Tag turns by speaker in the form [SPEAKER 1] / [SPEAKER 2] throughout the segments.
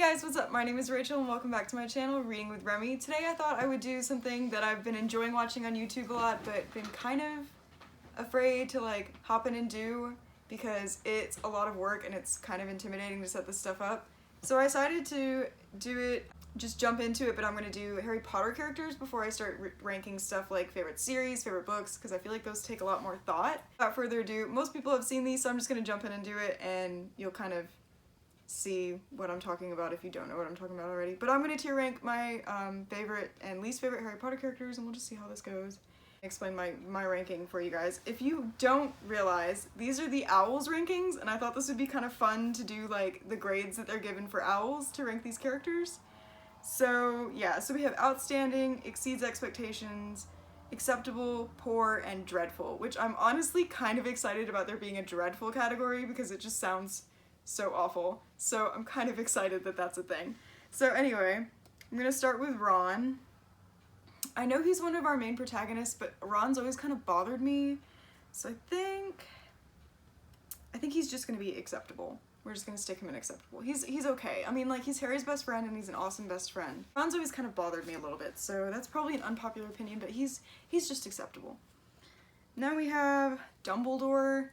[SPEAKER 1] guys, what's up? My name is Rachel and welcome back to my channel, Reading with Remy. Today I thought I would do something that I've been enjoying watching on YouTube a lot, but been kind of afraid to like hop in and do because it's a lot of work and it's kind of intimidating to set this stuff up. So I decided to do it, just jump into it, but I'm going to do Harry Potter characters before I start ranking stuff like favorite series, favorite books, because I feel like those take a lot more thought. Without further ado, most people have seen these, so I'm just going to jump in and do it and you'll kind of see what I'm talking about if you don't know what I'm talking about already. But I'm going to tier rank my favorite and least favorite Harry Potter characters and we'll just see how this goes. Explain my ranking for you guys. If you don't realize, these are the Owls rankings, and I thought this would be kind of fun to do like the grades that they're given for Owls to rank these characters. So yeah, so we have outstanding, exceeds expectations, acceptable, poor, and dreadful, which I'm honestly kind of excited about there being a dreadful category because it just sounds so awful. So I'm kind of excited that that's a thing. So anyway, I'm gonna start with Ron. I know he's one of our main protagonists, but Ron's always kind of bothered me. So I think he's just gonna be acceptable. We're just gonna stick him in acceptable. He's okay. I mean, like, he's Harry's best friend and he's an awesome best friend. Ron's always kind of bothered me a little bit, so that's probably an unpopular opinion, but he's just acceptable. Now we have Dumbledore.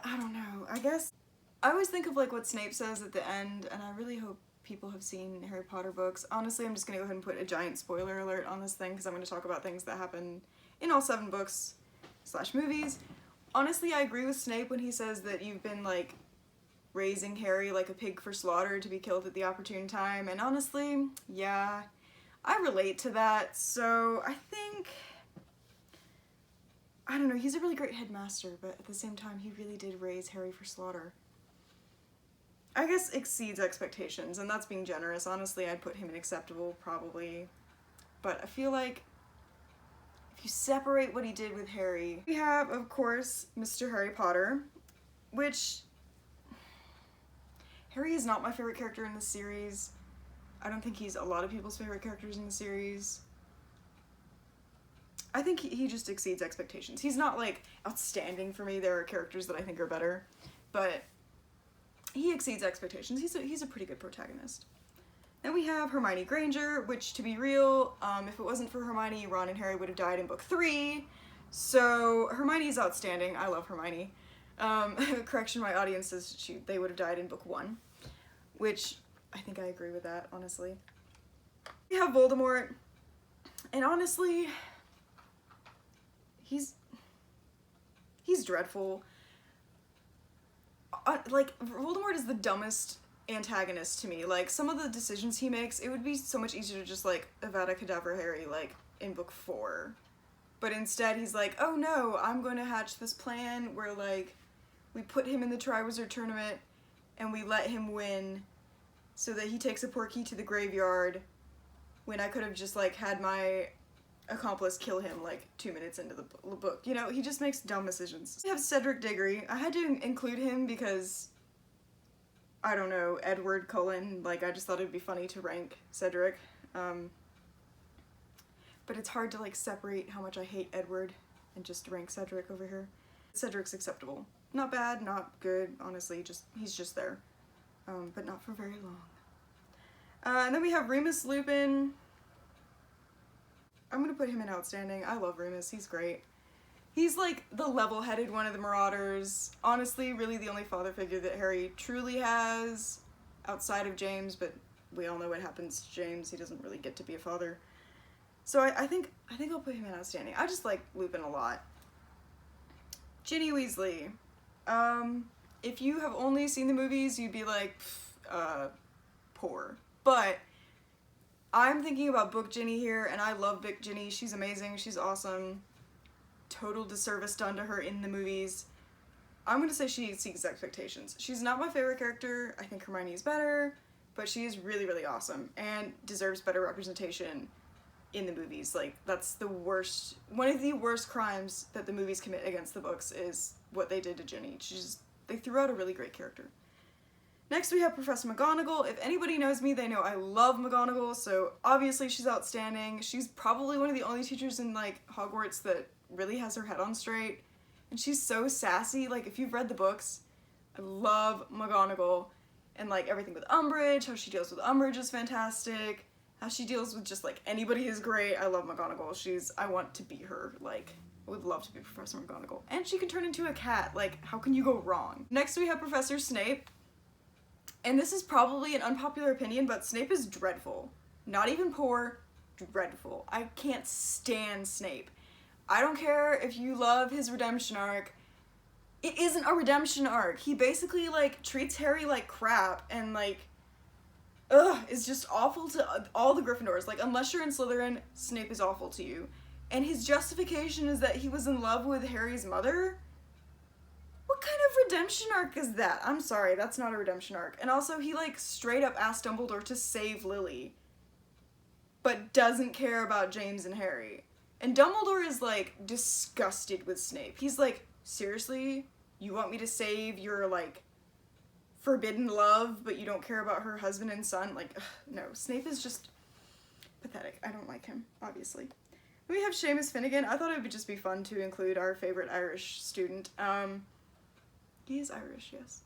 [SPEAKER 1] I don't know. I guess I always think of like what Snape says at the end, and I really hope people have seen Harry Potter books. Honestly, I'm just gonna go ahead and put a giant spoiler alert on this thing because I'm gonna talk about things that happen in all 7 books / movies. Honestly, I agree with Snape when he says that you've been like raising Harry like a pig for slaughter to be killed at the opportune time, and honestly, yeah, I relate to that. So I don't know, he's a really great headmaster, but at the same time, he really did raise Harry for slaughter. I guess exceeds expectations, and that's being generous. Honestly, I'd put him in acceptable, probably. But I feel like if you separate what he did with Harry, we have, of course, Mr. Harry Potter, which Harry is not my favorite character in the series. I don't think he's a lot of people's favorite characters in the series. I think he just exceeds expectations. He's not like outstanding for me. There are characters that I think are better, but he exceeds expectations. He's a pretty good protagonist. Then we have Hermione Granger, which, to be real, if it wasn't for Hermione, Ron and Harry would have died in book 3. So Hermione's outstanding. I love Hermione. Correction, my audience says they would have died in book 1, which I think I agree with that, honestly. We have Voldemort, and honestly, he's dreadful. Like, Voldemort is the dumbest antagonist to me. Like, some of the decisions he makes, it would be so much easier to just like Avada Kedavra Harry like in book 4, but instead he's like, oh no, I'm going to hatch this plan where like we put him in the Triwizard Tournament and we let him win so that he takes a Portkey to the graveyard, when I could have just like had my accomplice kill him like 2 minutes into the book. You know, he just makes dumb decisions. We have Cedric Diggory. I had to include him because, I don't know, Edward Cullen, like, I just thought it'd be funny to rank Cedric. But it's hard to like separate how much I hate Edward and just rank Cedric over here. Cedric's acceptable. Not bad, not good, honestly, he's just there. But not for very long. And then we have Remus Lupin. I'm gonna put him in outstanding. I love Remus, he's great. He's like the level-headed one of the Marauders. Honestly, really the only father figure that Harry truly has outside of James, but we all know what happens to James. He doesn't really get to be a father. So I think I'll put him in outstanding. I just like Lupin a lot. Ginny Weasley. If you have only seen the movies, you'd be like, poor. But I'm thinking about book Ginny here, and I love book Ginny. She's amazing, she's awesome. Total disservice done to her in the movies. I'm gonna say she exceeds expectations. She's not my favorite character. I think Hermione is better, but she is really, really awesome and deserves better representation in the movies. Like, that's the worst, one of the worst crimes that the movies commit against the books is what they did to Ginny. They threw out a really great character. Next we have Professor McGonagall. If anybody knows me, they know I love McGonagall, so obviously she's outstanding. She's probably one of the only teachers in like Hogwarts that really has her head on straight. And she's so sassy. Like, if you've read the books, I love McGonagall. And like everything with Umbridge, how she deals with Umbridge is fantastic. How she deals with just like anybody is great. I love McGonagall. I want to be her. Like, I would love to be Professor McGonagall. And she can turn into a cat. Like, how can you go wrong? Next we have Professor Snape. And this is probably an unpopular opinion, but Snape is dreadful. Not even poor, dreadful. I can't stand Snape. I don't care if you love his redemption arc. It isn't a redemption arc. He basically, like, treats Harry like crap and, like, is just awful to all the Gryffindors. Like, unless you're in Slytherin, Snape is awful to you. And his justification is that he was in love with Harry's mother? What kind of redemption arc is that? I'm sorry, that's not a redemption arc. And also, he, like, straight up asked Dumbledore to save Lily, but doesn't care about James and Harry. And Dumbledore is, like, disgusted with Snape. He's like, seriously? You want me to save your, like, forbidden love, but you don't care about her husband and son? Like, ugh, no. Snape is just pathetic. I don't like him, obviously. We have Seamus Finnegan. I thought it would just be fun to include our favorite Irish student. He is Irish, yes.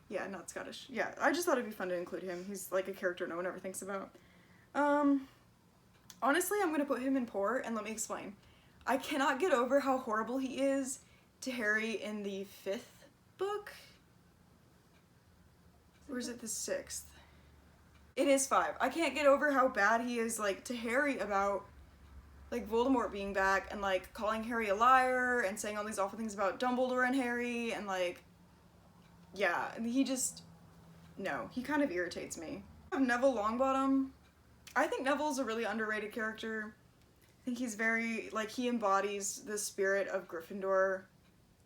[SPEAKER 1] Yeah, not Scottish. Yeah, I just thought it'd be fun to include him. He's, like, a character no one ever thinks about. Honestly, I'm gonna put him in poor, and let me explain. I cannot get over how horrible he is to Harry in the 5th book. Or is it the 6th? It is 5. I can't get over how bad he is, like, to Harry about, like, Voldemort being back and, like, calling Harry a liar and saying all these awful things about Dumbledore and Harry and, like, yeah, and he just, no, he kind of irritates me. I have Neville Longbottom. I think Neville's a really underrated character. I think he's very, like, he embodies the spirit of Gryffindor,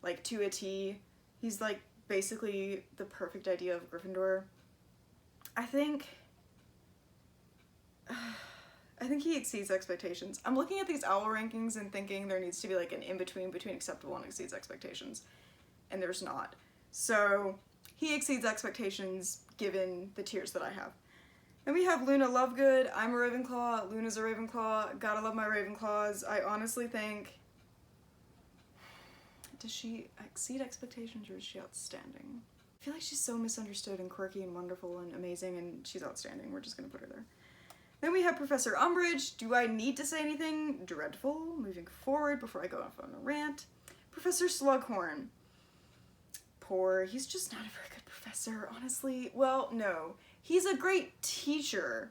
[SPEAKER 1] like, to a T. He's, like, basically the perfect idea of Gryffindor. I think he exceeds expectations. I'm looking at these OWL rankings and thinking there needs to be, like, an in-between between acceptable and exceeds expectations. And there's not. So, he exceeds expectations given the tiers that I have. Then we have Luna Lovegood. I'm a Ravenclaw. Luna's a Ravenclaw. Gotta love my Ravenclaws. I honestly think... Does she exceed expectations or is she outstanding? I feel like she's so misunderstood and quirky and wonderful and amazing, and she's outstanding. We're just gonna put her there. Then we have Professor Umbridge. Do I need to say anything dreadful moving forward before I go off on a rant? Professor Slughorn. Poor. He's just not a very good professor, honestly. Well, no. He's a great teacher,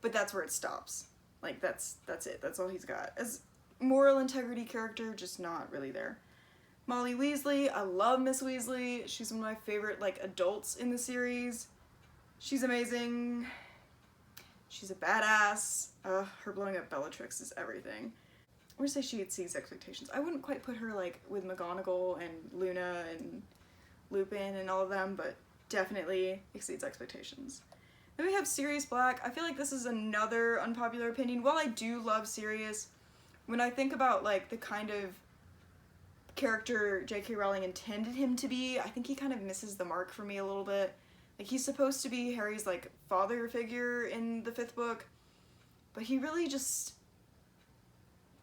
[SPEAKER 1] but that's where it stops. Like, that's it. That's all he's got. As moral integrity character, just not really there. Molly Weasley. I love Miss Weasley. She's one of my favorite, like, adults in the series. She's amazing. She's a badass. Her blowing up Bellatrix is everything. I would say she exceeds expectations. I wouldn't quite put her, like, with McGonagall and Luna and Lupin and all of them, but definitely exceeds expectations. Then we have Sirius Black. I feel like this is another unpopular opinion. While I do love Sirius, when I think about, like, the kind of character J.K. Rowling intended him to be, I think he kind of misses the mark for me a little bit. Like, he's supposed to be Harry's, like, father figure in the 5th book, but he really just,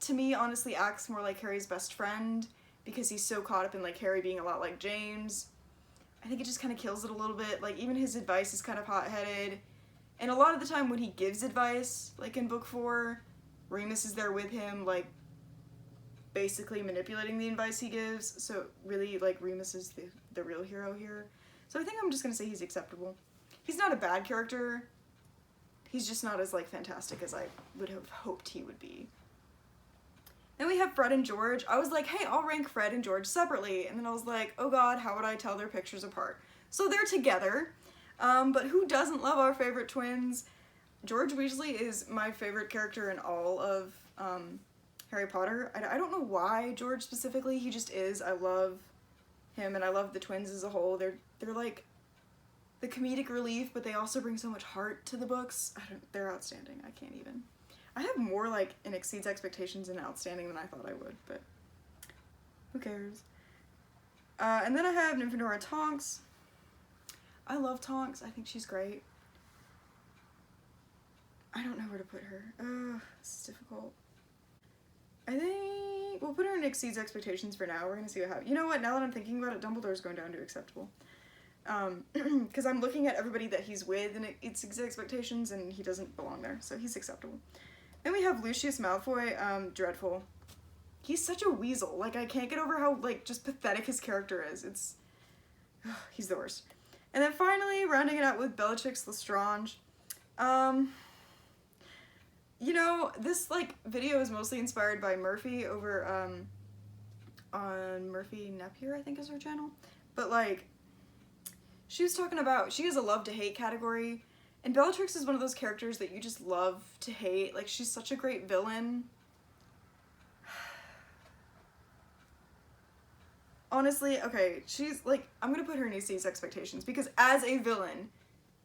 [SPEAKER 1] to me, honestly acts more like Harry's best friend because he's so caught up in, like, Harry being a lot like James. I think it just kind of kills it a little bit. Like, even his advice is kind of hot-headed. And a lot of the time when he gives advice, like in book 4, Remus is there with him, like, basically manipulating the advice he gives. So really, like, Remus is the real hero here. So I think I'm just gonna say he's acceptable. He's not a bad character. He's just not as, like, fantastic as I would have hoped he would be. Then we have Fred and George. I was like, hey, I'll rank Fred and George separately. And then I was like, oh god, how would I tell their pictures apart? So they're together. But who doesn't love our favorite twins? George Weasley is my favorite character in all of Harry Potter. I don't know why George specifically, he just is. I love him and I love the twins as a whole. They're like the comedic relief, but they also bring so much heart to the books. They're outstanding. I can't even. I have more, like, in exceeds expectations and outstanding than I thought I would, but who cares? And then I have Nymphadora Tonks. I love Tonks. I think she's great. I don't know where to put her. This is difficult. I think we'll put her in exceeds expectations for now. We're gonna see what happens. You know what? Now that I'm thinking about it, Dumbledore's going down to acceptable. because I'm looking at everybody that he's with and it exceeds expectations and he doesn't belong there, so he's acceptable. Then we have Lucius Malfoy, dreadful. He's such a weasel. Like, I can't get over how, like, just pathetic his character is. It's... he's the worst. And then finally, rounding it out with Bellatrix Lestrange. You know, this, like, video is mostly inspired by Murphy over, on Murphy Napier, I think is her channel. But, like, she was talking about, she has a love to hate category, and Bellatrix is one of those characters that you just love to hate. Like, she's such a great villain. Honestly, okay, she's, like, I'm gonna put her in exceeds expectations, because as a villain,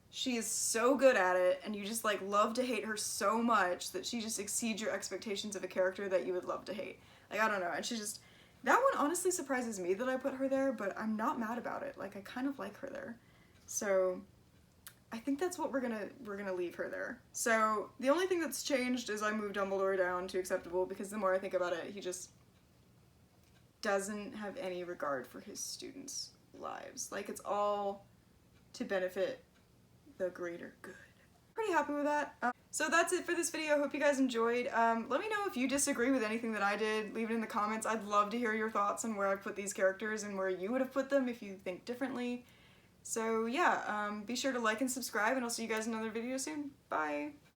[SPEAKER 1] she is so good at it, and you just, like, love to hate her so much that she just exceeds your expectations of a character that you would love to hate. Like, I don't know, and she just, that one honestly surprises me that I put her there, but I'm not mad about it. Like, I kind of like her there. So, I think that's what we're gonna leave her there. So, the only thing that's changed is I moved Dumbledore down to acceptable, because the more I think about it, he just doesn't have any regard for his students' lives. Like, it's all to benefit the greater good. Pretty happy with that. So that's it for this video. Hope you guys enjoyed. Let me know if you disagree with anything that I did. Leave it in the comments. I'd love to hear your thoughts on where I put these characters and where you would have put them if you think differently. So yeah, be sure to like and subscribe, and I'll see you guys in another video soon. Bye!